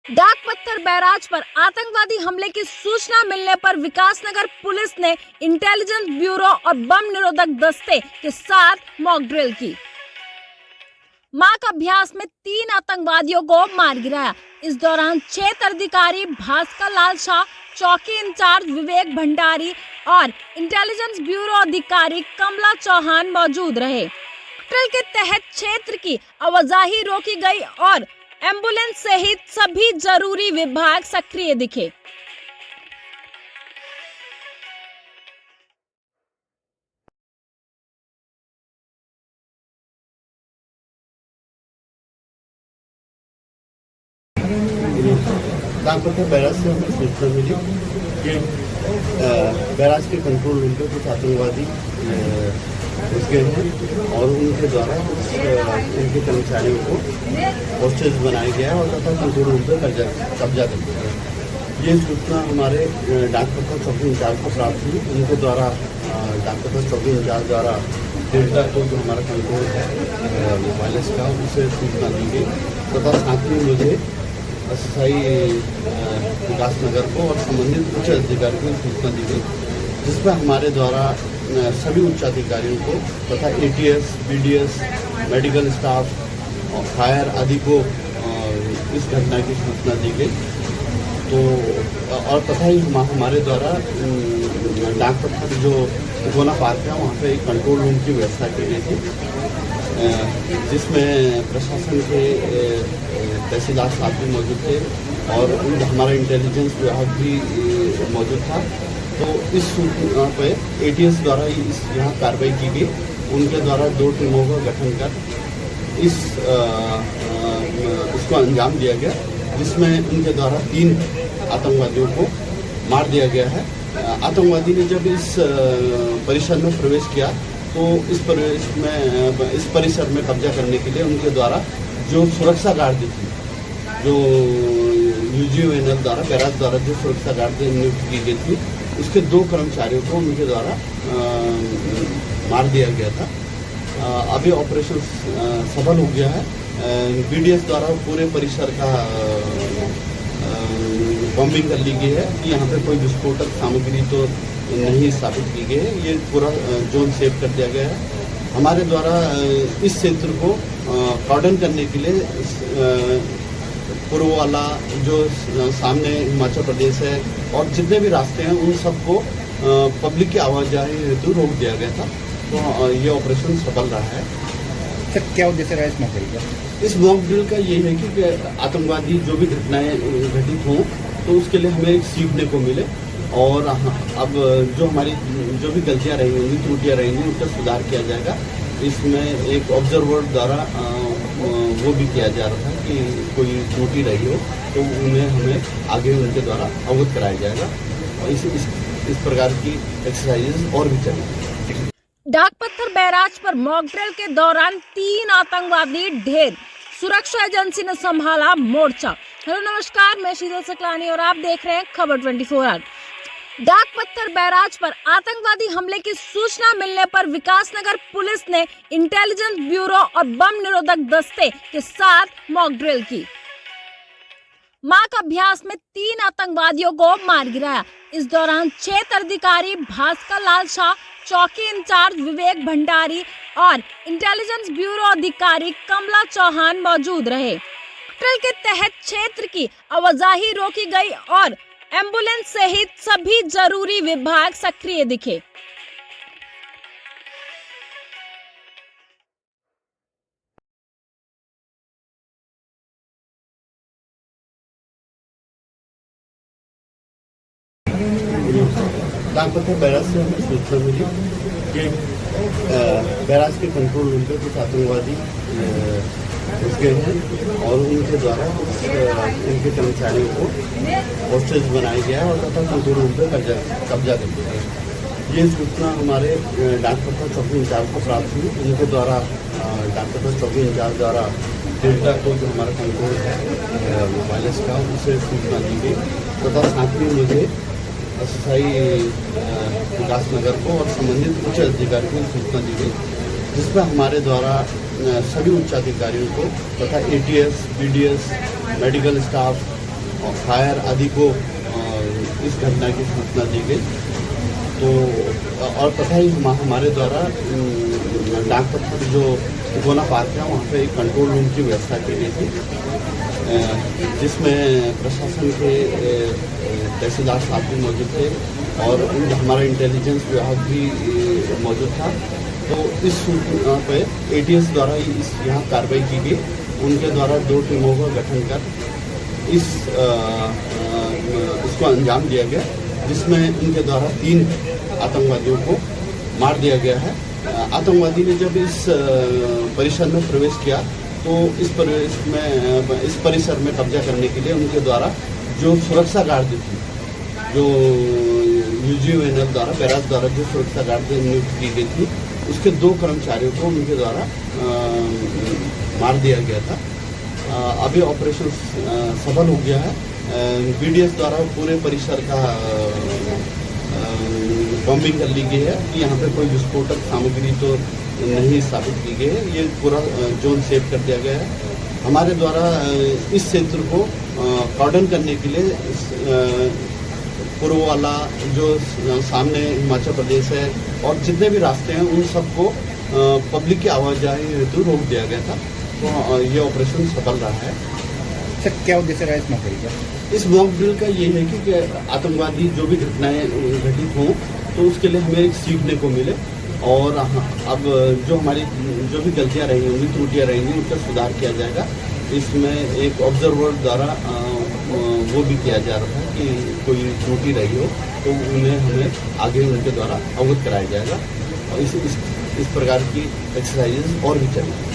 डाक पत्थर बैराज पर आतंकवादी हमले की सूचना मिलने पर विकासनगर पुलिस ने इंटेलिजेंस ब्यूरो और बम निरोधक दस्ते के साथ मॉक ड्रिल की। मॉक अभ्यास में 3 आतंकवादियों को मार गिराया। इस दौरान क्षेत्र अधिकारी भास्कर लाल शाह, चौकी इंचार्ज विवेक भंडारी और इंटेलिजेंस ब्यूरो अधिकारी कमला चौहान मौजूद रहे। ड्रिल के तहत क्षेत्र की आवाजाही रोकी गई और एम्बुलेंस सहित सभी जरूरी विभाग सक्रिय दिखे। डाक पत्थर बैराज से हमें सूचना मिली कि बैराज के कंट्रोल रूम पे कुछ आतंकवादी घुस गए हैं और उनके द्वारा उनके कर्मचारियों को होस्टेज बनाया गया है और तथा कंट्रोल रूम पे कब्जा कर दिया है। ये सूचना हमारे डाक पत्थर चौकी इंचार्ज को प्राप्त हुई। उनके द्वारा डाक पत्थर चौकी इंचार्ज द्वारा डेल्टा को जो हमारा कंट्रोल है वायरलेस का उसे सूचना दी गई तथा साथ में मुझे एसएसआई विकासनगर को और संबंधित उच्च अधिकारियों को सूचना दी गई, जिसमें हमारे द्वारा सभी उच्च अधिकारियों को तथा एटीएस, बीडीएस, मेडिकल स्टाफ और फायर आदि को इस घटना की सूचना दी गई। तो और तथा ही हमारे द्वारा डाक पत्थर जो गोना पार्क है वहाँ पे एक कंट्रोल रूम की व्यवस्था की गई थी, जिसमें प्रशासन के तहसीलदार साहब भी मौजूद थे और हमारा इंटेलिजेंस विभाग भी मौजूद था। तो इस सूचना पे एटीएस द्वारा इस यहाँ कार्रवाई की गई। उनके द्वारा 2 टीमों का गठन कर इसको अंजाम दिया गया, जिसमें उनके द्वारा 3 आतंकवादियों को मार दिया गया है। आतंकवादी ने जब इस परिसर में प्रवेश किया तो इस परिसर में कब्जा करने के लिए उनके द्वारा जो सुरक्षा गार्ड थी, जो यूजीओएनएल द्वारा बैराज द्वारा जो सुरक्षा गार्ड नियुक्त की गई थी, उसके 2 कर्मचारियों को उनके द्वारा मार दिया गया था। अभी ऑपरेशन सफल हो गया है। बीडीएस द्वारा पूरे परिसर का बॉम्बिंग कर ली गई है कि यहाँ पे कोई विस्फोटक सामग्री तो नहीं स्थापित की गई है। ये पूरा जोन सेव कर दिया गया है। हमारे द्वारा इस क्षेत्र को कॉर्डन करने के लिए पूर्व वाला जो सामने हिमाचल प्रदेश है और जितने भी रास्ते हैं उन सबको पब्लिक की आवाजाही हेतु रोक दिया गया था। तो ये ऑपरेशन सफल रहा है। सर, क्या उद्देश्य रहा इस मॉक ड्रिल का? इस मॉक ड्रिल का ये है कि आतंकवादी जो भी घटनाएं घटित हों तो उसके लिए हमें सीखने को मिले और अब जो हमारी जो भी गलतियां रही होंगी, त्रुटियां रहेंगी, उसका सुधार किया जाएगा। इसमें एक ऑब्जर्वर द्वारा वो भी किया जा रहा था कि कोई त्रुटि रही हो तो उन्हें हमें आगे उनके द्वारा अवगत कराया जाएगा और इस प्रकार की एक्सरसाइजेस और भी चलेंगी। डाक पत्थर बैराज पर मॉक ड्रिल के दौरान 3 आतंकवादी ढेर। सुरक्षा एजेंसी ने संभाला मोर्चा। हेलो नमस्कार, मैं शीतल सकलानी और आप देख रहे हैं खबर 24 आवर। डाक पत्थर बैराज पर आतंकवादी हमले की सूचना मिलने पर विकासनगर पुलिस ने इंटेलिजेंस ब्यूरो और बम निरोधक दस्ते के साथ मॉक ड्रिल की। मॉक अभ्यास में 3 आतंकवादियों को मार गिराया। इस दौरान क्षेत्र अधिकारी भास्कर लाल शाह, चौकी इंचार्ज विवेक भंडारी और इंटेलिजेंस ब्यूरो अधिकारी कमला चौहान मौजूद रहे। ड्रिल के तहत क्षेत्र की आवाजाही रोकी गई और एम्बुलेंस सहित सभी जरूरी विभाग सक्रिय दिखे। डाक पत्थर बैराज से हमें सूचना मिली कि बैराज के कंट्रोल रूम पे कुछ आतंकवादी घुस गए हैं और उनके द्वारा उनके कर्मचारियों को होस्टेज बनाया गया है और तथा कंट्रोल रूम पे कब्जा कर दिया है। ये सूचना हमारे डाक पत्थर चौकी इंचार्ज को प्राप्त हुई। उनके द्वारा डाक पत्थर चौकी इंचार्ज द्वारा डेल्टा को जो हमारा कंट्रोल है वायरलेस का उसे सूचना दी गई तथा साथ में मुझे एसएसआई विकासनगर को और संबंधित उच्च अधिकारियों को सूचना दी गई, जिसमें हमारे द्वारा सभी उच्च अधिकारियों को तथा ATS, BDS, medical staff fire आदि को इस घटना की सूचना दी गई। तो और तथा ही हमारे द्वारा डाक पत्थर जो तिकोना पार्क है वहाँ पे एक कंट्रोल रूम की व्यवस्था की गई थी, जिसमें प्रशासन के तहसीलदार साहब भी मौजूद थे और हमारा इंटेलिजेंस विभाग भी मौजूद था। तो इस सूचना पे ATS द्वारा इस यहाँ कार्रवाई की गई। उनके द्वारा 2 टीमों का गठन कर इसको अंजाम दिया गया, जिसमें उनके द्वारा 3 आतंकवादियों को मार दिया गया है। आतंकवादी ने जब इस परिसर में प्रवेश किया तो इस परिसर में कब्जा करने के लिए उनके द्वारा जो सुरक्षा गार्ड थी, जो UGONL द्वारा बैराज द्वारा जो सुरक्षा गार्ड नियुक्त की गई थी, उसके 2 कर्मचारियों को उनके द्वारा मार दिया गया था। अभी ऑपरेशन सफल हो गया है। BDS द्वारा पूरे परिसर का बॉम्बिंग कर ली गई है कि यहाँ पे कोई विस्फोटक सामग्री तो नहीं स्थापित की गई है। ये पूरा जोन सेव कर दिया गया है। हमारे द्वारा इस क्षेत्र को कॉर्डन करने के लिए पूर्व वाला जो सामने हिमाचल प्रदेश है और जितने भी रास्ते हैं उन सबको पब्लिक की आवाजाही हेतु रोक दिया गया था। तो ये ऑपरेशन सफल रहा है। सर क्या उद्देश्य रहा इस मौके का? इस मॉक ड्रिल का ये है कि आतंकवादी जो भी घटनाएं घटित हों तो उसके लिए हमें एक सीखने को मिले और अब जो हमारी जो भी गलतियां रही होंगी, त्रुटियां रहेंगी, उनका सुधार किया जाएगा। इसमें एक ऑब्जर्वर द्वारा वो भी किया जा रहा है कि कोई त्रुटि रही हो तो उन्हें हमें आगे उनके द्वारा अवगत कराया जाएगा और इस प्रकार की एक्सरसाइजेज और भी चलेंगी।